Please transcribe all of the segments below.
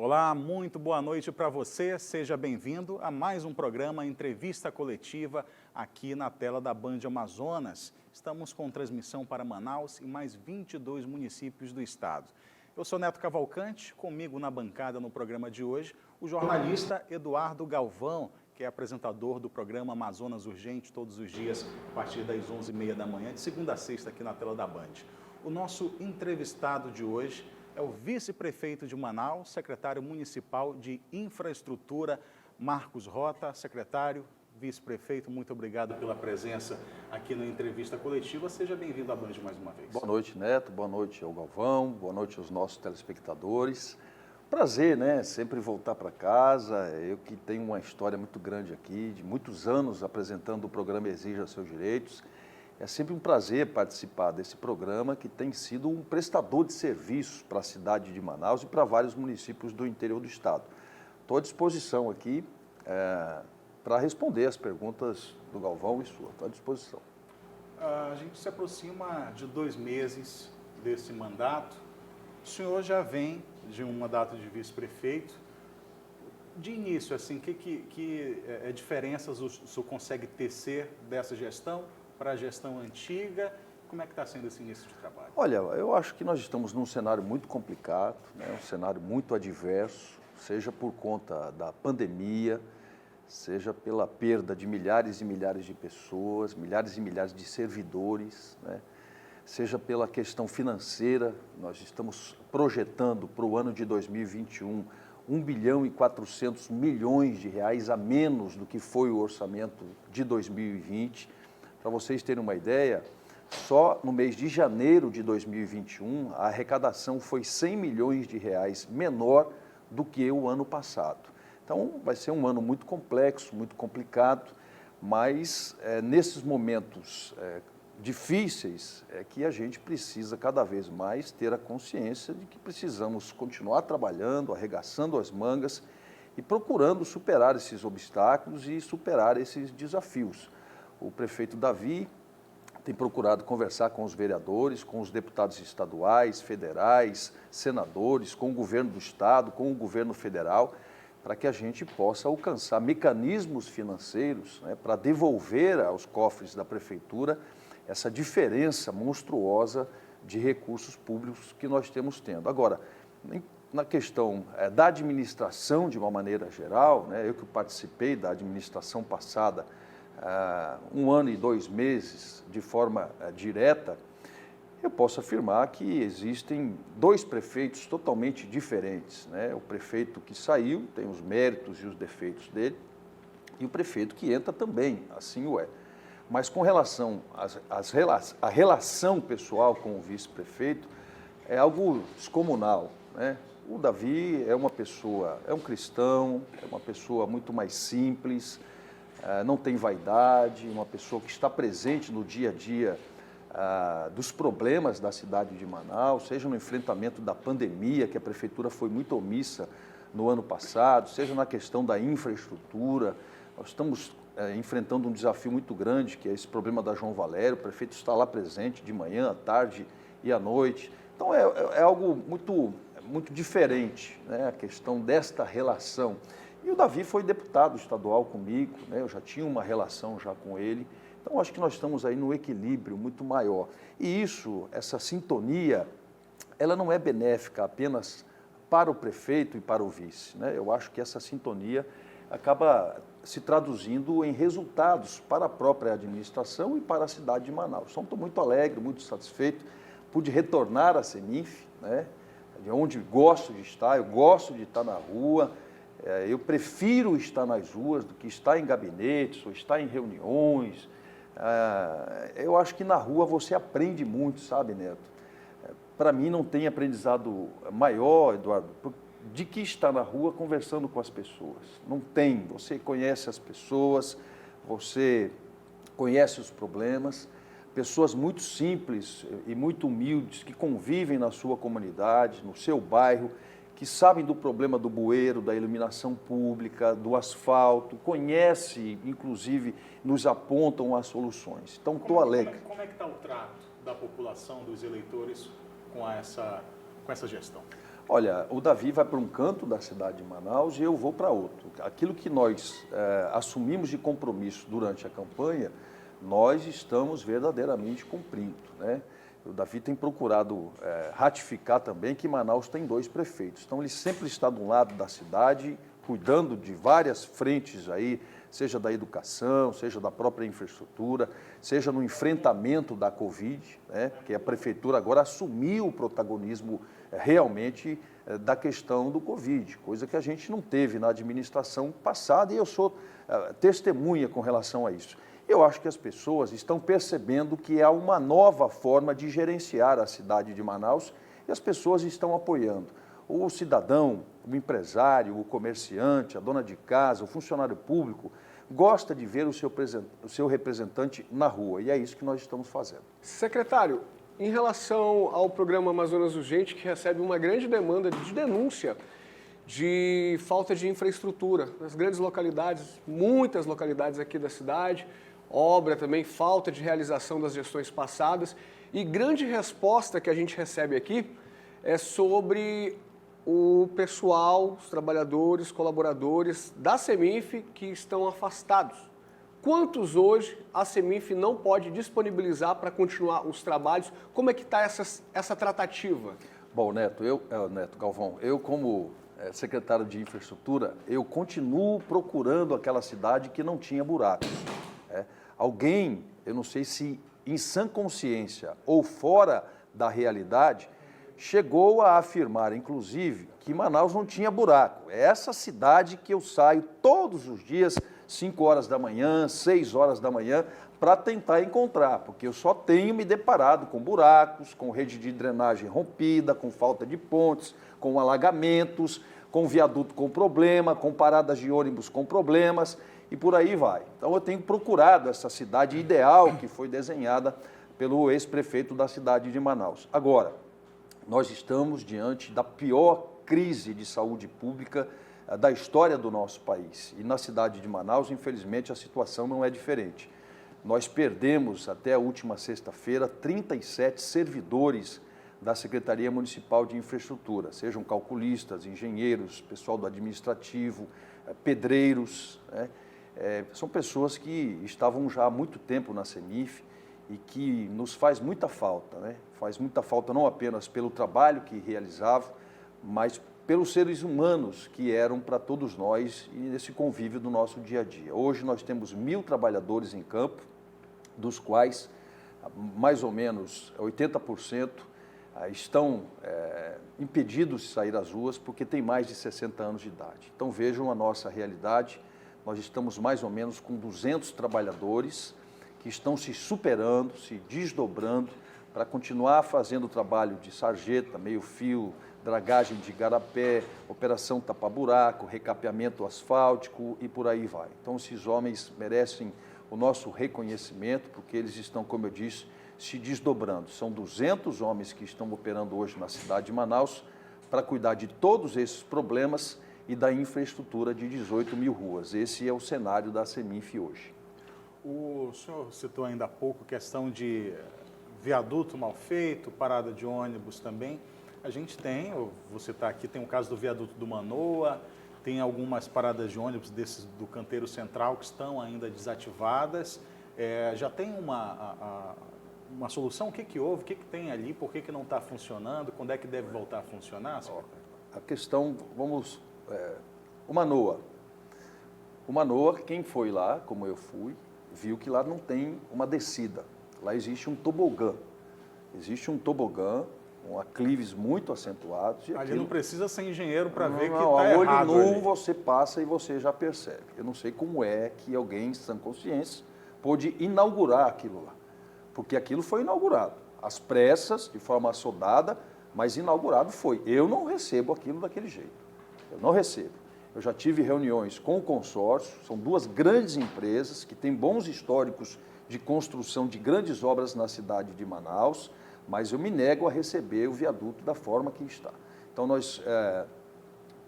Olá, muito boa noite para você. Seja bem-vindo a mais um programa Entrevista Coletiva aqui na tela da Band Amazonas. Estamos com transmissão para Manaus e mais 22 municípios do estado. Eu sou Neto Cavalcante, comigo na bancada no programa de hoje, o jornalista Eduardo Galvão, que é apresentador do programa Amazonas Urgente, todos os dias, a partir das 11h30 da manhã, de segunda a sexta, aqui na tela da Band. O nosso entrevistado de hoje é o vice-prefeito de Manaus, secretário municipal de infraestrutura, Marcos Rota. Secretário, vice-prefeito, muito obrigado pela presença aqui na entrevista coletiva. Seja bem-vindo à Band mais uma vez. Boa noite, Neto. Boa noite ao Galvão. Boa noite aos nossos telespectadores. Prazer, né? Sempre voltar para casa. Eu que tenho uma história muito grande aqui, de muitos anos apresentando o programa Exija Seus Direitos. É sempre um prazer participar desse programa que tem sido um prestador de serviços para a cidade de Manaus e para vários municípios do interior do estado. Estou à disposição aqui para responder as perguntas do Galvão e sua. Estou à disposição. A gente se aproxima de 2 meses desse mandato. O senhor já vem de um mandato de vice-prefeito. De início, assim, que diferenças o senhor consegue tecer dessa gestão para a gestão antiga? Como é que está sendo esse início de trabalho? Olha, eu acho que nós estamos num cenário muito complicado, né? Um cenário muito adverso, seja por conta da pandemia, seja pela perda de milhares e milhares de pessoas, milhares e milhares de servidores, né? Seja pela questão financeira. Nós estamos projetando para o ano de 2021 1 bilhão e 400 milhões de reais a menos do que foi o orçamento de 2020. Para vocês terem uma ideia, só no mês de janeiro de 2021, a arrecadação foi 100 milhões de reais menor do que o ano passado. Então, vai ser um ano muito complexo, muito complicado, mas nesses momentos difíceis é que a gente precisa cada vez mais ter a consciência de que precisamos continuar trabalhando, arregaçando as mangas e procurando superar esses obstáculos e superar esses desafios. O prefeito Davi tem procurado conversar com os vereadores, com os deputados estaduais, federais, senadores, com o governo do estado, com o governo federal, para que a gente possa alcançar mecanismos financeiros, né, para devolver aos cofres da prefeitura essa diferença monstruosa de recursos públicos que nós temos tendo. Agora, na questão da administração de uma maneira geral, né, eu que participei da administração passada, 1 ano e 2 meses de forma direta, eu posso afirmar que existem 2 prefeitos totalmente diferentes, né? O prefeito que saiu tem os méritos e os defeitos dele, e o prefeito que entra também, assim o é. Mas com relação à relação pessoal com o vice-prefeito, é algo descomunal, né? O Davi é uma pessoa, é um cristão, é uma pessoa muito mais simples, não tem vaidade, uma pessoa que está presente no dia a dia dos problemas da cidade de Manaus, seja no enfrentamento da pandemia, que a prefeitura foi muito omissa no ano passado, seja na questão da infraestrutura. Nós estamos enfrentando um desafio muito grande, que é esse problema da João Valério. O prefeito está lá presente de manhã, à tarde e à noite. Então é algo muito diferente, né, a questão desta relação. E o Davi foi deputado estadual comigo, né? Eu já tinha uma relação já com ele. Então, acho que nós estamos aí no equilíbrio muito maior. E essa sintonia, ela não é benéfica apenas para o prefeito e para o vice, né? Eu acho que essa sintonia acaba se traduzindo em resultados para a própria administração e para a cidade de Manaus. Então, estou muito alegre, muito satisfeito. Pude retornar à CEMIF, né? De onde gosto de estar, eu gosto de estar na rua. Eu prefiro estar nas ruas do que estar em gabinetes ou estar em reuniões. Eu acho que na rua você aprende muito, sabe, Neto? Para mim não tem aprendizado maior, Eduardo, de que estar na rua conversando com as pessoas. Não tem. Você conhece as pessoas, você conhece os problemas, pessoas muito simples e muito humildes que convivem na sua comunidade, no seu bairro, que sabem do problema do bueiro, da iluminação pública, do asfalto, conhecem, inclusive, nos apontam as soluções. Então, estou alegre. Como é que está o trato da população, dos eleitores, com essa gestão? Olha, o Davi vai para um canto da cidade de Manaus e eu vou para outro. Aquilo que nós assumimos de compromisso durante a campanha, nós estamos verdadeiramente cumprindo, né? O Davi tem procurado ratificar também que Manaus tem 2 prefeitos. Então, ele sempre está de um lado da cidade, cuidando de várias frentes aí, seja da educação, seja da própria infraestrutura, seja no enfrentamento da Covid, né? Porque a prefeitura agora assumiu o protagonismo realmente da questão do Covid, coisa que a gente não teve na administração passada e eu sou testemunha com relação a isso. Eu acho que as pessoas estão percebendo que há uma nova forma de gerenciar a cidade de Manaus e as pessoas estão apoiando. O cidadão, o empresário, o comerciante, a dona de casa, o funcionário público, gosta de ver o seu representante na rua e é isso que nós estamos fazendo. Secretário, em relação ao programa Amazonas Urgente, que recebe uma grande demanda de denúncia de falta de infraestrutura nas grandes localidades, muitas localidades aqui da cidade, obra também, falta de realização das gestões passadas, e grande resposta que a gente recebe aqui é sobre o pessoal, os trabalhadores, colaboradores da CEMINF que estão afastados. Quantos hoje a CEMINF não pode disponibilizar para continuar os trabalhos? Como é que está essa tratativa? Bom, Neto Galvão, eu como secretário de Infraestrutura, eu continuo procurando aquela cidade que não tinha buracos. Alguém, eu não sei se em sã consciência ou fora da realidade, chegou a afirmar, inclusive, que Manaus não tinha buraco. É essa cidade que eu saio todos os dias, 5 horas da manhã, 6 horas da manhã, para tentar encontrar, porque eu só tenho me deparado com buracos, com rede de drenagem rompida, com falta de pontes, com alagamentos, com viaduto com problema, com paradas de ônibus com problemas e por aí vai. Então eu tenho procurado essa cidade ideal que foi desenhada pelo ex-prefeito da cidade de Manaus. Agora, nós estamos diante da pior crise de saúde pública da história do nosso país. E na cidade de Manaus, infelizmente, a situação não é diferente. Nós perdemos, até a última sexta-feira, 37 servidores da Secretaria Municipal de Infraestrutura, sejam calculistas, engenheiros, pessoal do administrativo, pedreiros, né? São pessoas que estavam já há muito tempo na CEMINF e que nos faz muita falta, né? Faz muita falta não apenas pelo trabalho que realizavam, mas pelos seres humanos que eram para todos nós e nesse convívio do nosso dia a dia. Hoje nós temos 1.000 trabalhadores em campo, dos quais mais ou menos 80% estão impedidos de sair às ruas porque têm mais de 60 anos de idade. Então vejam a nossa realidade, nós estamos mais ou menos com 200 trabalhadores que estão se superando, se desdobrando para continuar fazendo o trabalho de sarjeta, meio-fio, dragagem de igarapé, operação tapa-buraco, recapeamento asfáltico e por aí vai. Então esses homens merecem o nosso reconhecimento porque eles estão, como eu disse, se desdobrando. São 200 homens que estão operando hoje na cidade de Manaus para cuidar de todos esses problemas e da infraestrutura de 18.000 ruas. Esse é o cenário da CEMINF hoje. O senhor citou ainda há pouco a questão de viaduto mal feito, parada de ônibus também. A gente tem, você está aqui, tem o caso do viaduto do Manoa, tem algumas paradas de ônibus desses do canteiro central que estão ainda desativadas. Já tem uma solução? O que houve? O que tem ali? Por que não está funcionando? Quando é que deve voltar a funcionar? A questão, o Manoa. O Manoa, quem foi lá, como eu fui, viu que lá não tem uma descida. Lá existe um tobogã. Existe um tobogã, com aclives muito acentuados. Ali não precisa ser engenheiro para ver que está errado. A olho nu ali. Você passa e você já percebe. Eu não sei como é que alguém, sem consciência, pôde inaugurar aquilo lá. Porque aquilo foi inaugurado. Às pressas, de forma assodada, mas inaugurado foi. Eu não recebo aquilo daquele jeito. Eu não recebo. Eu já tive reuniões com o consórcio, são 2 grandes empresas que têm bons históricos de construção de grandes obras na cidade de Manaus, mas eu me nego a receber o viaduto da forma que está. Então, nós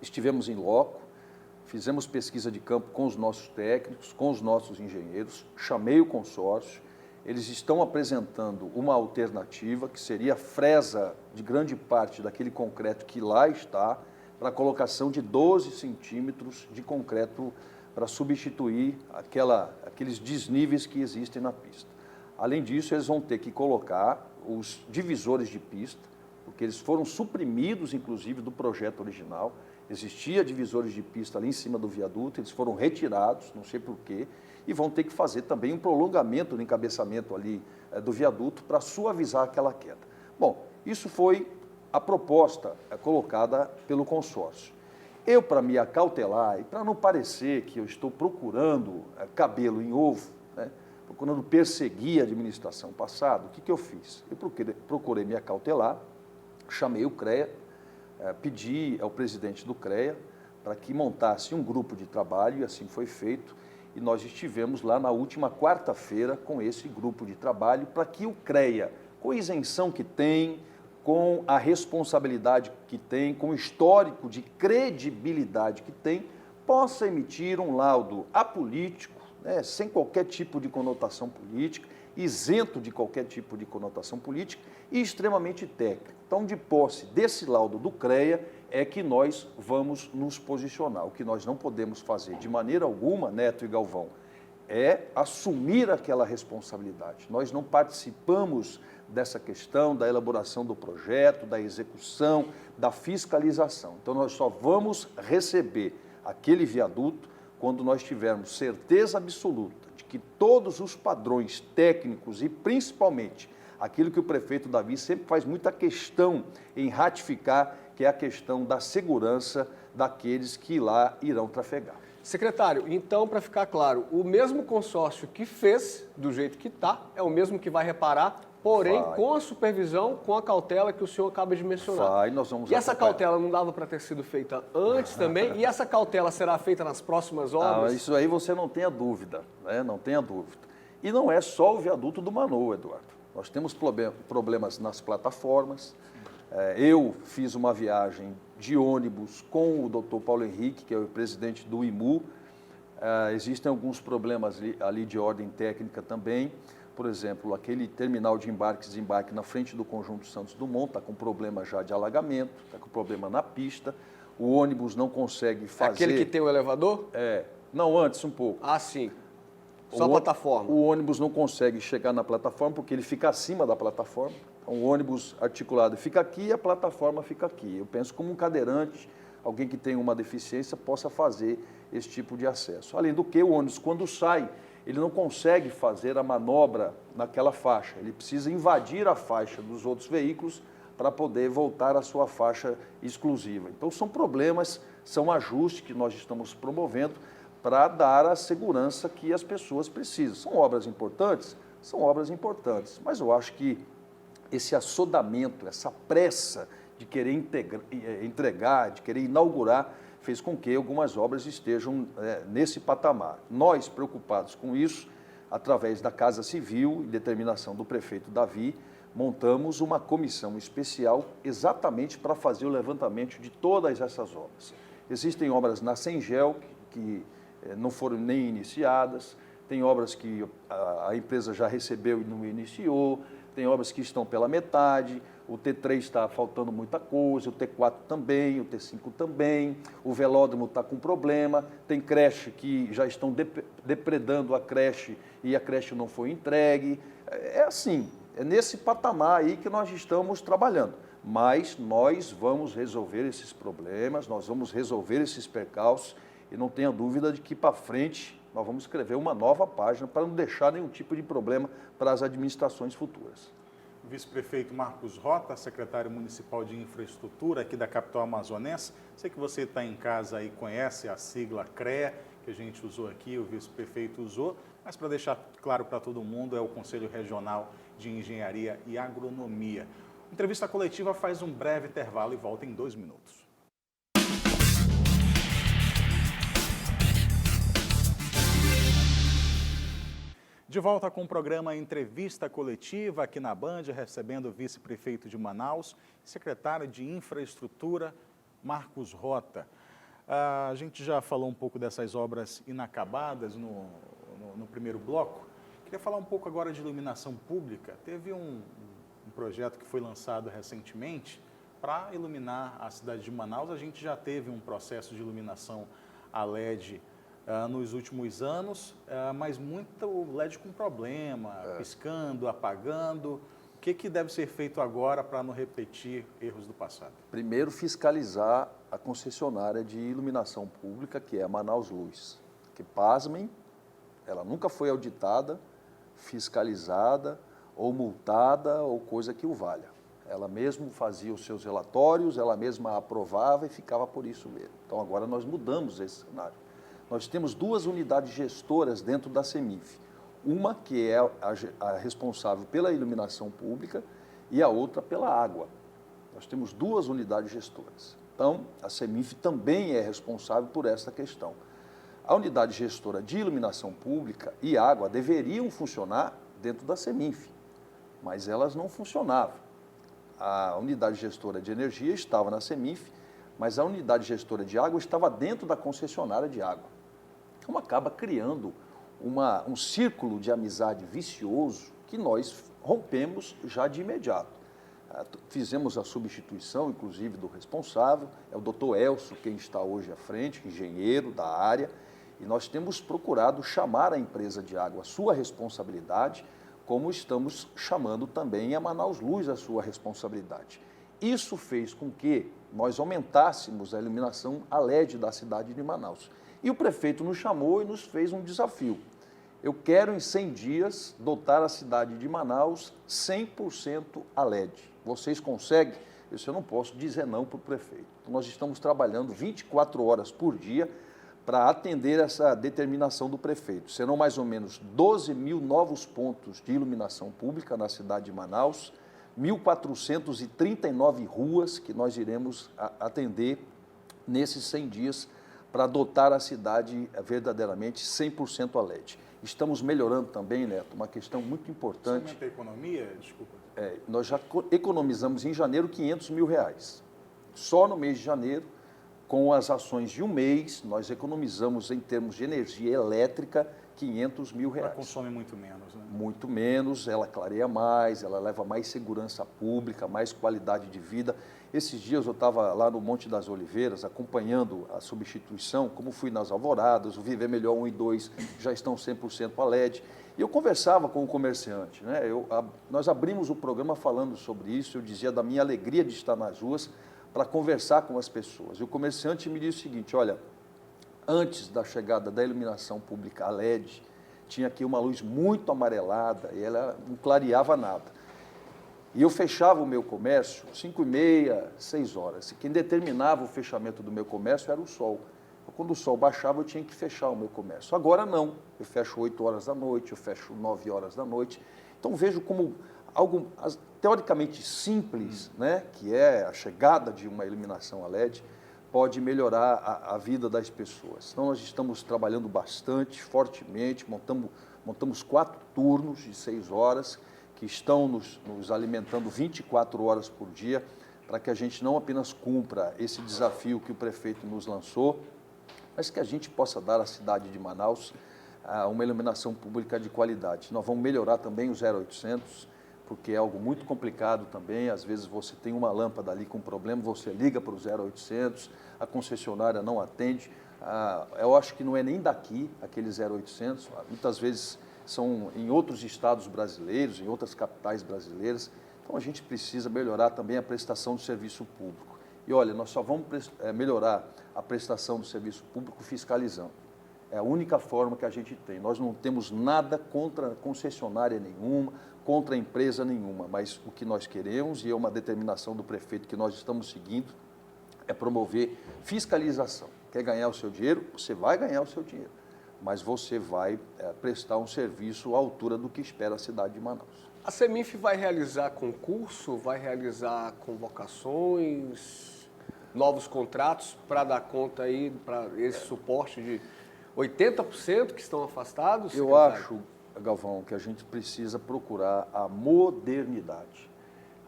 estivemos em loco, fizemos pesquisa de campo com os nossos técnicos, com os nossos engenheiros, chamei o consórcio, eles estão apresentando uma alternativa, que seria a fresa de grande parte daquele concreto que lá está, para a colocação de 12 centímetros de concreto para substituir aqueles desníveis que existem na pista. Além disso, eles vão ter que colocar os divisores de pista, porque eles foram suprimidos, inclusive, do projeto original. Existia divisores de pista ali em cima do viaduto, eles foram retirados, não sei porquê, e vão ter que fazer também um prolongamento do encabeçamento ali do viaduto para suavizar aquela queda. Bom, isso foi a proposta colocada pelo consórcio. Eu, para me acautelar e para não parecer que eu estou procurando cabelo em ovo, né, procurando perseguir a administração passada, o que eu fiz? Eu procurei me acautelar, chamei o CREA, pedi ao presidente do CREA para que montasse um grupo de trabalho, e assim foi feito, e nós estivemos lá na última quarta-feira com esse grupo de trabalho para que o CREA, com a isenção que tem, com a responsabilidade que tem, com o histórico de credibilidade que tem, possa emitir um laudo apolítico, né, sem qualquer tipo de conotação política, isento de qualquer tipo de conotação política e extremamente técnico. Então, de posse desse laudo do CREA, é que nós vamos nos posicionar. O que nós não podemos fazer de maneira alguma, Neto e Galvão, é assumir aquela responsabilidade. Nós não participamos dessa questão da elaboração do projeto, da execução, da fiscalização. Então, nós só vamos receber aquele viaduto quando nós tivermos certeza absoluta de que todos os padrões técnicos e, principalmente, aquilo que o prefeito Davi sempre faz muita questão em ratificar, que é a questão da segurança daqueles que lá irão trafegar. Secretário, então, para ficar claro, o mesmo consórcio que fez do jeito que está, é o mesmo que vai reparar, porém, com a supervisão, com a cautela que o senhor acaba de mencionar. Nós vamos E essa cautela não dava para ter sido feita antes também? E essa cautela será feita nas próximas obras? Isso aí você não tenha dúvida, né? Não tenha dúvida. E não é só o viaduto do Manoa, Eduardo. Nós temos problemas nas plataformas. Eu fiz uma viagem de ônibus com o doutor Paulo Henrique, que é o presidente do IMU. Existem alguns problemas ali de ordem técnica também. Por exemplo, aquele terminal de embarque e desembarque na frente do Conjunto Santos Dumont está com problema já de alagamento, está com problema na pista. O ônibus não consegue fazer... Aquele que tem o elevador? Não, antes um pouco. Ah, sim. Só a plataforma. O ônibus não consegue chegar na plataforma porque ele fica acima da plataforma. Então, o ônibus articulado fica aqui e a plataforma fica aqui. Eu penso como um cadeirante, alguém que tem uma deficiência, possa fazer esse tipo de acesso. Além do que, o ônibus, quando sai, ele não consegue fazer a manobra naquela faixa. Ele precisa invadir a faixa dos outros veículos para poder voltar à sua faixa exclusiva. Então, são problemas, são ajustes que nós estamos promovendo para dar a segurança que as pessoas precisam. São obras importantes? São obras importantes, mas eu acho que esse assodamento, essa pressa de querer entregar, de querer inaugurar, fez com que algumas obras estejam nesse patamar. Nós, preocupados com isso, através da Casa Civil e determinação do prefeito Davi, montamos uma comissão especial exatamente para fazer o levantamento de todas essas obras. Existem obras na Sengel que não foram nem iniciadas, tem obras que a empresa já recebeu e não iniciou, tem obras que estão pela metade, o T3 está faltando muita coisa, o T4 também, o T5 também, o velódromo está com problema, tem creche que já estão depredando a creche e a creche não foi entregue. É assim, é nesse patamar aí que nós estamos trabalhando. Mas nós vamos resolver esses problemas, nós vamos resolver esses percalços e não tenha dúvida de que para frente nós vamos escrever uma nova página para não deixar nenhum tipo de problema para as administrações futuras. Vice-prefeito Marcos Rota, secretário municipal de infraestrutura aqui da capital amazonense. Sei que você está em casa e conhece a sigla CREA, que a gente usou aqui, o vice-prefeito usou, mas para deixar claro para todo mundo, é o Conselho Regional de Engenharia e Agronomia. A entrevista coletiva faz um breve intervalo e volta em 2 minutos. De volta com o programa Entrevista Coletiva aqui na Band, recebendo o vice-prefeito de Manaus, secretário de Infraestrutura, Marcos Rota. A gente já falou um pouco dessas obras inacabadas no primeiro bloco. Queria falar um pouco agora de iluminação pública. Teve um projeto que foi lançado recentemente para iluminar a cidade de Manaus. A gente já teve um processo de iluminação a LED nos últimos anos, mas muito LED com problema, piscando, apagando. O que deve ser feito agora para não repetir erros do passado? Primeiro, fiscalizar a concessionária de iluminação pública, que é a Manaus Luz. Que, pasmem, ela nunca foi auditada, fiscalizada ou multada ou coisa que o valha. Ela mesma fazia os seus relatórios, ela mesma aprovava e ficava por isso mesmo. Então, agora nós mudamos esse cenário. Nós temos duas unidades gestoras dentro da CEMIF. Uma que é a responsável pela iluminação pública e a outra pela água. Nós temos duas unidades gestoras. Então, a CEMIF também é responsável por essa questão. A unidade gestora de iluminação pública e água deveriam funcionar dentro da CEMIF, mas elas não funcionavam. A unidade gestora de energia estava na CEMIF, mas a unidade gestora de água estava dentro da concessionária de água. Então, acaba criando um círculo de amizade vicioso que nós rompemos já de imediato. Fizemos a substituição, inclusive, do responsável, é o doutor Elcio quem está hoje à frente, engenheiro da área, e nós temos procurado chamar a empresa de água a sua responsabilidade, como estamos chamando também a Manaus Luz a sua responsabilidade. Isso fez com que nós aumentássemos a iluminação a LED da cidade de Manaus. E o prefeito nos chamou e nos fez um desafio. Eu quero, em 100 dias, dotar a cidade de Manaus 100% a LED. Vocês conseguem? Eu não posso dizer não para o prefeito. Então, nós estamos trabalhando 24 horas por dia para atender essa determinação do prefeito. Serão mais ou menos 12 mil novos pontos de iluminação pública na cidade de Manaus, 1.439 ruas que nós iremos atender nesses 100 dias para dotar a cidade verdadeiramente 100% a LED. Estamos melhorando também, Neto, uma questão muito importante. Você aumenta a economia? Desculpa. Nós já economizamos em janeiro R$500 mil. Só no mês de janeiro, com as ações de um mês, nós economizamos em termos de energia elétrica R$500 mil. Ela consome muito menos, né? Muito menos, ela clareia mais, ela leva mais segurança pública, mais qualidade de vida. Esses dias eu estava lá no Monte das Oliveiras, acompanhando a substituição, como fui nas Alvoradas, o Viver Melhor 1 e 2 já estão 100% a LED. E eu conversava com o comerciante, né? Nós abrimos o programa falando sobre isso, eu dizia da minha alegria de estar nas ruas para conversar com as pessoas. E o comerciante me disse o seguinte, olha, antes da chegada da iluminação pública a LED, tinha aqui uma luz muito amarelada e ela não clareava nada. E eu fechava o meu comércio 5h30, 6 horas. E quem determinava o fechamento do meu comércio era o sol. Quando o sol baixava, eu tinha que fechar o meu comércio. Agora não. Eu fecho 8 horas da noite, eu fecho 9 horas da noite. Então vejo como algo teoricamente simples, né, que é a chegada de uma iluminação a LED, pode melhorar a vida das pessoas. Então nós estamos trabalhando bastante, fortemente, montamos 4 turnos de 6 horas, que estão nos alimentando 24 horas por dia, para que a gente não apenas cumpra esse desafio que o prefeito nos lançou, mas que a gente possa dar à cidade de Manaus uma iluminação pública de qualidade. Nós vamos melhorar também o 0800, porque é algo muito complicado também. Às vezes você tem uma lâmpada ali com problema, você liga para o 0800, a concessionária não atende. Eu acho que não é nem daqui, aquele 0800, muitas vezes são em outros estados brasileiros, em outras capitais brasileiras. Então, a gente precisa melhorar também a prestação do serviço público. E, olha, nós só vamos melhorar a prestação do serviço público fiscalizando. É a única forma que a gente tem. Nós não temos nada contra concessionária nenhuma, contra empresa nenhuma, mas o que nós queremos, e é uma determinação do prefeito que nós estamos seguindo, é promover fiscalização. Quer ganhar o seu dinheiro? Você vai ganhar o seu dinheiro, mas você vai prestar um serviço à altura do que espera a cidade de Manaus. A CEMIF vai realizar concurso, vai realizar convocações, novos contratos para dar conta aí, para esse suporte de 80% que estão afastados? Eu acho, Galvão, que a gente precisa procurar a modernidade.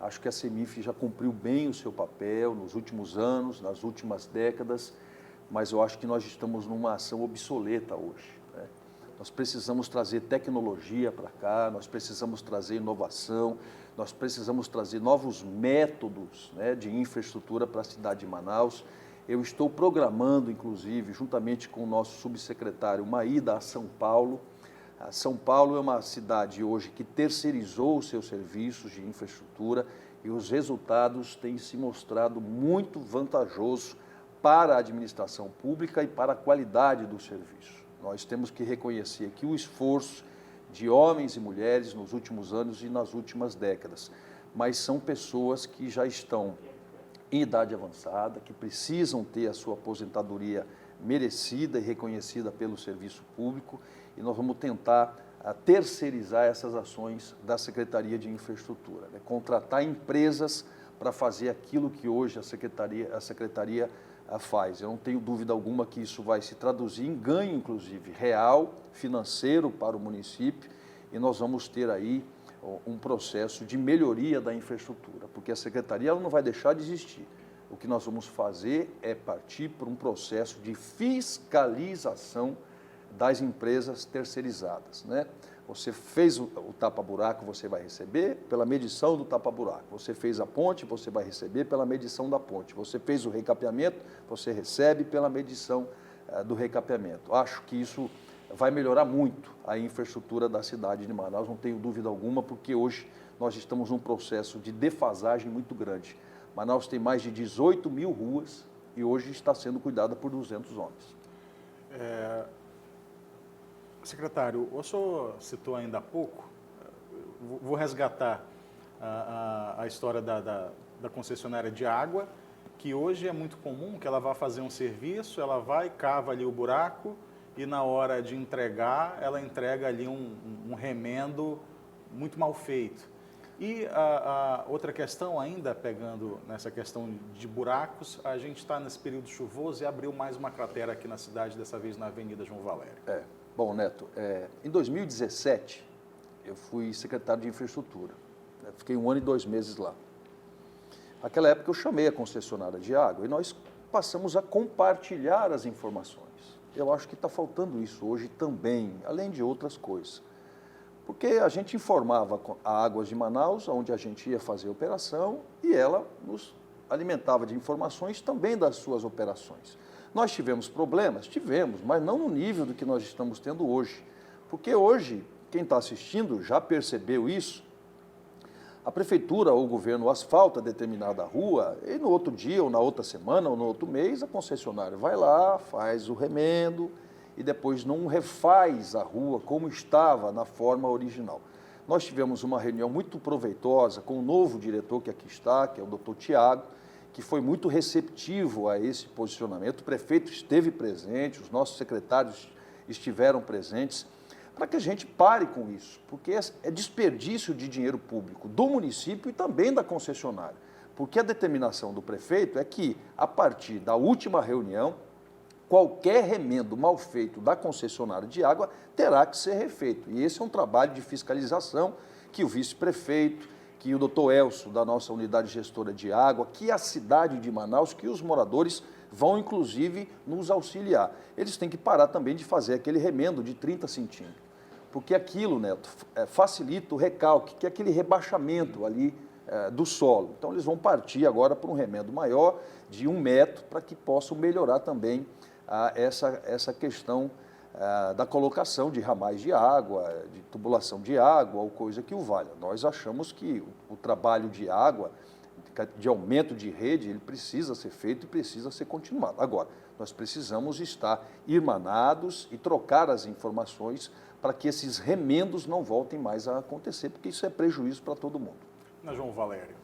Acho que a CEMIF já cumpriu bem o seu papel nos últimos anos, nas últimas décadas, mas eu acho que nós estamos numa ação obsoleta hoje, né? nós precisamos trazer tecnologia para cá, nós precisamos trazer inovação, nós precisamos trazer novos métodos, né, de infraestrutura para a cidade de Manaus. Eu estou programando, inclusive, juntamente com o nosso subsecretário, uma ida a São Paulo. São Paulo é uma cidade hoje que terceirizou os seus serviços de infraestrutura e os resultados têm se mostrado muito vantajosos para a administração pública e para a qualidade do serviço. Nós temos que reconhecer aqui o esforço de homens e mulheres nos últimos anos e nas últimas décadas, mas são pessoas que já estão em idade avançada, que precisam ter a sua aposentadoria merecida e reconhecida pelo serviço público, e nós vamos tentar terceirizar essas ações da Secretaria de Infraestrutura, né? Contratar empresas para fazer aquilo que hoje a Secretaria faz. Eu não tenho dúvida alguma que isso vai se traduzir em ganho, inclusive, real, financeiro para o município, e nós vamos ter aí um processo de melhoria da infraestrutura, porque a Secretaria ela não vai deixar de existir. O que nós vamos fazer é partir para um processo de fiscalização das empresas terceirizadas, né? Você fez o tapa-buraco, você vai receber pela medição do tapa-buraco. Você fez a ponte, você vai receber pela medição da ponte. Você fez o recapeamento, você recebe pela medição do recapeamento. Acho que isso vai melhorar muito a infraestrutura da cidade de Manaus, não tenho dúvida alguma, porque hoje nós estamos num processo de defasagem muito grande. Manaus tem mais de 18 mil ruas e hoje está sendo cuidada por 200 homens. Secretário, o senhor citou ainda há pouco, vou resgatar a história da concessionária de água, que hoje é muito comum que ela vá fazer um serviço, ela vai, cava ali o buraco e na hora de entregar, ela entrega ali um remendo muito mal feito. E a outra questão ainda, pegando nessa questão de buracos, a gente está nesse período chuvoso e abriu mais uma cratera aqui na cidade, dessa vez na Avenida João Valério. Bom, Neto, em 2017 eu fui secretário de infraestrutura, né? Fiquei 1 ano e 2 meses lá. Naquela época eu chamei a concessionária de água e nós passamos a compartilhar as informações. Eu acho que está faltando isso hoje também, além de outras coisas. Porque a gente informava a Águas de Manaus, onde a gente ia fazer a operação, e ela nos alimentava de informações também das suas operações. Nós tivemos problemas? Tivemos, mas não no nível do que nós estamos tendo hoje. Porque hoje, quem está assistindo já percebeu isso, a prefeitura ou o governo asfalta determinada rua e no outro dia, ou na outra semana, ou no outro mês, a concessionária vai lá, faz o remendo e depois não refaz a rua como estava na forma original. Nós tivemos uma reunião muito proveitosa com o novo diretor que aqui está, que é o doutor Tiago, que foi muito receptivo a esse posicionamento. O prefeito esteve presente, os nossos secretários estiveram presentes, para que a gente pare com isso, porque é desperdício de dinheiro público do município e também da concessionária. Porque a determinação do prefeito é que, a partir da última reunião, qualquer remendo mal feito da concessionária de água terá que ser refeito. E esse é um trabalho de fiscalização que o vice-prefeito, que o doutor Elcio, da nossa unidade gestora de água, que a cidade de Manaus, que os moradores vão, inclusive, nos auxiliar. Eles têm que parar também de fazer aquele remendo de 30 centímetros, porque aquilo, Neto, facilita o recalque, que é aquele rebaixamento ali do solo. Então, eles vão partir agora para um remendo maior, de 1 metro, para que possam melhorar também essa questão da colocação de ramais de água, de tubulação de água ou coisa que o valha. Nós achamos que o trabalho de água, de aumento de rede, ele precisa ser feito e precisa ser continuado. Agora, nós precisamos estar irmanados e trocar as informações para que esses remendos não voltem mais a acontecer, porque isso é prejuízo para todo mundo. Na João Valério?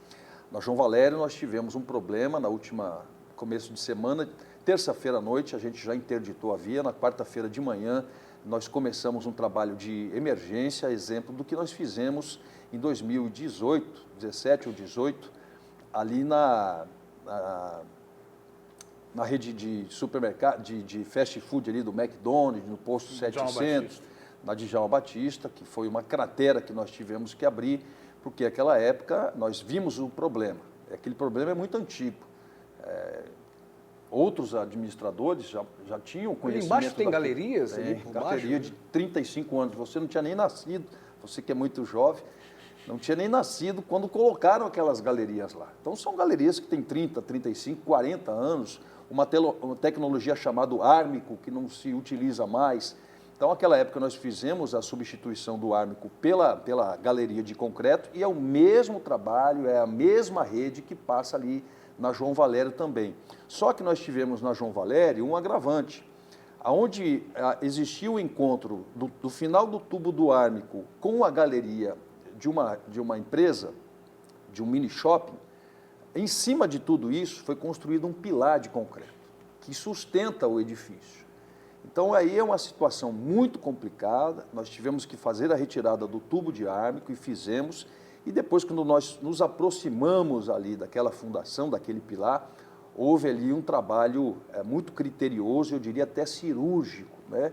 Na João Valério nós tivemos um problema na última começo de semana. Terça-feira à noite a gente já interditou a via, na quarta-feira de manhã nós começamos um trabalho de emergência, exemplo do que nós fizemos em 2018, 17 ou 18, ali na rede de supermercado, de fast food ali do McDonald's, no posto 700, na Djalma Batista, que foi uma cratera que nós tivemos que abrir, porque naquela época nós vimos o problema. Aquele problema é muito antigo. outros administradores já tinham Ali conhecimento. embaixo tem daquilo. galerias? Tem, Ali por baixo, galeria né? de 35 anos. Você não tinha nem nascido, você que é muito jovem, não tinha nem nascido quando colocaram aquelas galerias lá. Então, são galerias que têm 30, 35, 40 anos, uma tecnologia chamada ármico, que não se utiliza mais. Então, naquela época, nós fizemos a substituição do ármico pela galeria de concreto e é o mesmo trabalho, é a mesma rede que passa ali na João Valério também. Só que nós tivemos na João Valério um agravante, onde existia o encontro do final do tubo do ármico com a galeria de uma empresa, de um mini shopping. Em cima de tudo isso foi construído um pilar de concreto que sustenta o edifício. Então, aí é uma situação muito complicada, nós tivemos que fazer a retirada do tubo de ármico e fizemos, e depois, quando nós nos aproximamos ali daquela fundação, daquele pilar, houve ali um trabalho muito criterioso, eu diria até cirúrgico, né?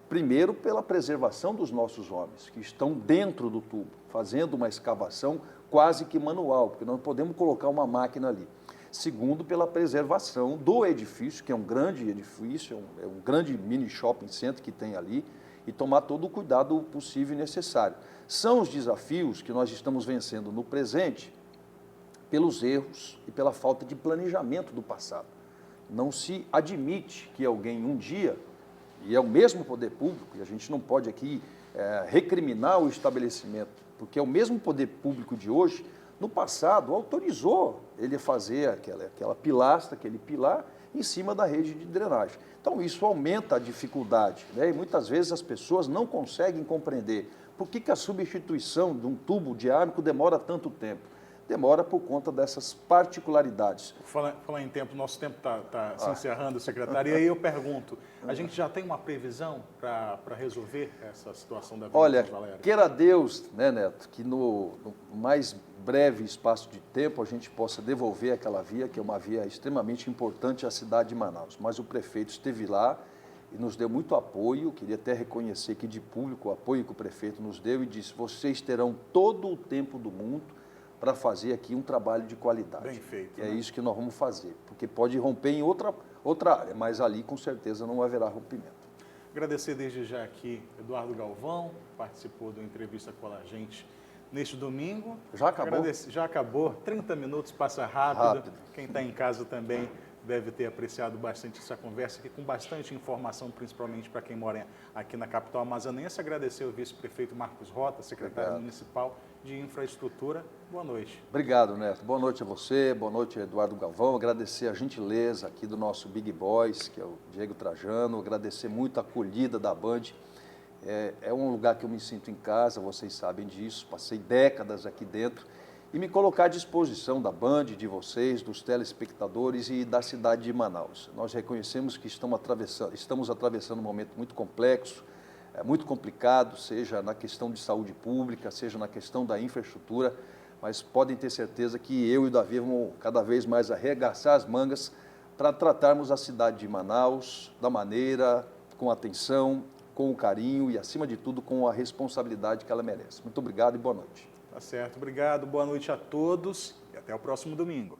Primeiro, pela preservação dos nossos homens, que estão dentro do tubo, fazendo uma escavação quase que manual, porque nós não podemos colocar uma máquina ali. Segundo, pela preservação do edifício, que é um grande edifício, é um grande mini shopping center que tem ali, e tomar todo o cuidado possível e necessário. São os desafios que nós estamos vencendo no presente pelos erros e pela falta de planejamento do passado. Não se admite que alguém um dia, e é o mesmo poder público, e a gente não pode aqui recriminar o estabelecimento, porque é o mesmo poder público de hoje, no passado, autorizou ele a fazer aquela pilastra, aquele pilar, em cima da rede de drenagem. Então, isso aumenta a dificuldade, né? E muitas vezes as pessoas não conseguem compreender por que a substituição de um tubo de ármico demora tanto tempo. Demora por conta dessas particularidades. Falar em tempo, nosso tempo está se encerrando, secretário, e aí eu pergunto, a gente já tem uma previsão para resolver essa situação da Avenida Olha, João Valério? queira Deus, né, Neto, que no mais breve espaço de tempo a gente possa devolver aquela via, que é uma via extremamente importante à cidade de Manaus. Mas o prefeito esteve lá e nos deu muito apoio, queria até reconhecer aqui de público o apoio que o prefeito nos deu e disse, vocês terão todo o tempo do mundo para fazer aqui um trabalho de qualidade. Bem feito. E é né? isso que nós vamos fazer, porque pode romper em outra área, mas ali com certeza não haverá rompimento. Agradecer desde já aqui Eduardo Galvão, participou da entrevista com a gente neste domingo. Já acabou? Já acabou, 30 minutos, passa rápido. Quem está em casa também deve ter apreciado bastante essa conversa aqui, com bastante informação, principalmente para quem mora aqui na capital amazonense. Agradecer ao vice-prefeito Marcos Rota, secretário municipal de infraestrutura. Boa noite. Obrigado, Neto. Boa noite a você, boa noite a Eduardo Galvão. Agradecer a gentileza aqui do nosso Big Boys, que é o Diego Trajano. Agradecer muito a acolhida da Band. É um lugar que eu me sinto em casa, vocês sabem disso. Passei décadas aqui dentro. E me colocar à disposição da Band, de vocês, dos telespectadores e da cidade de Manaus. Nós reconhecemos que estamos atravessando um momento muito complexo, muito complicado, seja na questão de saúde pública, seja na questão da infraestrutura, mas podem ter certeza que eu e o Davi vamos cada vez mais arregaçar as mangas para tratarmos a cidade de Manaus da maneira, com atenção, com o carinho e, acima de tudo, com a responsabilidade que ela merece. Muito obrigado e boa noite. Tá certo, obrigado, boa noite a todos e até o próximo domingo.